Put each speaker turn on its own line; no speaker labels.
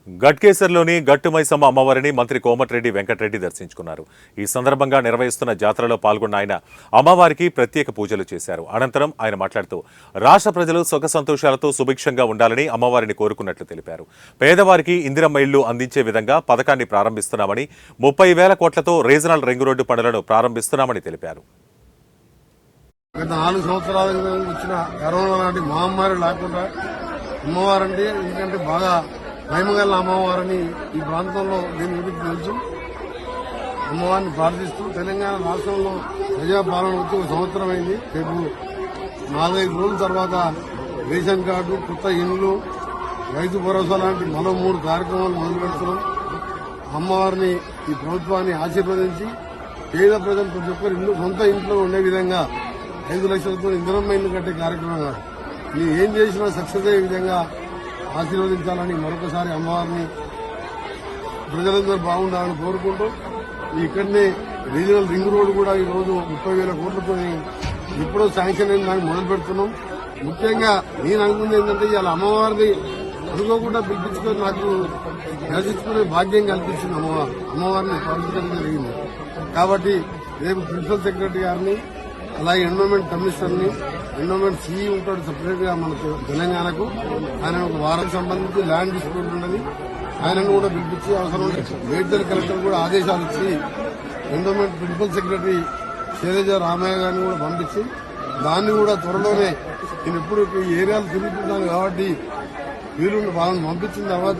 గట్కేసర్లోని గట్టు మైసమ్మ అమ్మవారిని మంత్రి కోమటిరెడ్డి వెంకటరెడ్డి దర్శించుకున్నారు. ఈ సందర్భంగా నిర్వహిస్తున్న జాతరలో పాల్గొన్న ఆయన అమ్మవారికి ప్రత్యేక పూజలు చేశారు. అనంతరం ఆయన మాట్లాడుతూ రాష్ట్ర ప్రజలు సుఖ సంతోషాలతో సుభిక్షంగా ఉండాలని అమ్మవారిని కోరుకున్నట్లు తెలిపారు. పేదవారికి ఇందిరమ్మ ఇళ్లు అందించే విధంగా పథకాన్ని ప్రారంభిస్తున్నామని, 30,000 కోట్లతో రీజనల్ రింగ్ రోడ్డు పనులను ప్రారంభిస్తున్నామని తెలిపారు.
గత 4 సంవత్సరాల వచ్చిన కరోనా లాంటి మహమ్మారి లేకుండా అమ్మవారంటే ఎందుకంటే బాగా మహిమగల అమ్మవారిని ఈ ప్రాంతంలో దీని గురించి తెలుసు. అమ్మవారిని ప్రార్థిస్తూ తెలంగాణ రాష్ట్రంలో ప్రజాపాలన వచ్చి 1 సంవత్సరం అయింది. రేపు 4-5 రోజుల తర్వాత రేషన్ కార్డు, కొత్త ఇండ్లు, రైతు భరోసా లాంటి మరో 3 కార్యక్రమాలు మొదలు పెడుతున్నాం. అమ్మవారిని ఈ ప్రభుత్వాన్ని ఆశీర్వదించి పేద ప్రజలు ప్రతి ఒక్కరు ఇల్లు సొంత ఇంట్లో ఉండే విధంగా 5 లక్షలతో ఇందిరమ్మ ఇల్లు కట్టే కార్యక్రమం కాదు. మీరు ఏం చేసినా సక్సెస్ అయ్యే విధంగా ఆశీర్వదించాలని మరొకసారి అమ్మవారిని ప్రజలందరూ బాగుండాలని కోరుకుంటూ ఇక్కడనే రీజనల్ రింగ్ రోడ్డు కూడా ఈ రోజు 30,000 కోట్లతో ఇప్పుడు శాంక్షన్ అయిన దాన్ని మొదలు పెడుతున్నాం. ముఖ్యంగా నేను అనుకుంది ఏంటంటే ఇవాళ అమ్మవారిని అనుకోకుండా పిలిపించుకొని నాకు దర్శించుకునే భాగ్యం కల్పించింది అమ్మవారిని ప్రార్థించడం జరిగింది. కాబట్టి రేపు ప్రిన్సిపల్ సెక్రటరీ గారిని, అలాగే ఎండోమెంట్ కమిషనర్ని, ఎండోమెంట్ సిఈ ఉంటాడు సపరేట్ గా మన తెలంగాణకు, ఆయన ఒక వారం సంబంధించి ల్యాండ్ డిస్ప్యూట్ ఉన్నది, ఆయనను కూడా పిలిపించి అవసరం మేడ్చల్ కలెక్టర్ కూడా ఆదేశాలు ఇచ్చి endowment principal secretary Shailaja Ramaiah గారిని కూడా పంపించి దాన్ని కూడా త్వరలోనే నేను ఎప్పుడు ఈ ఏరియాలు తిరుగుతున్నాను కాబట్టి వీళ్ళు వాళ్ళని పంపించిన తర్వాత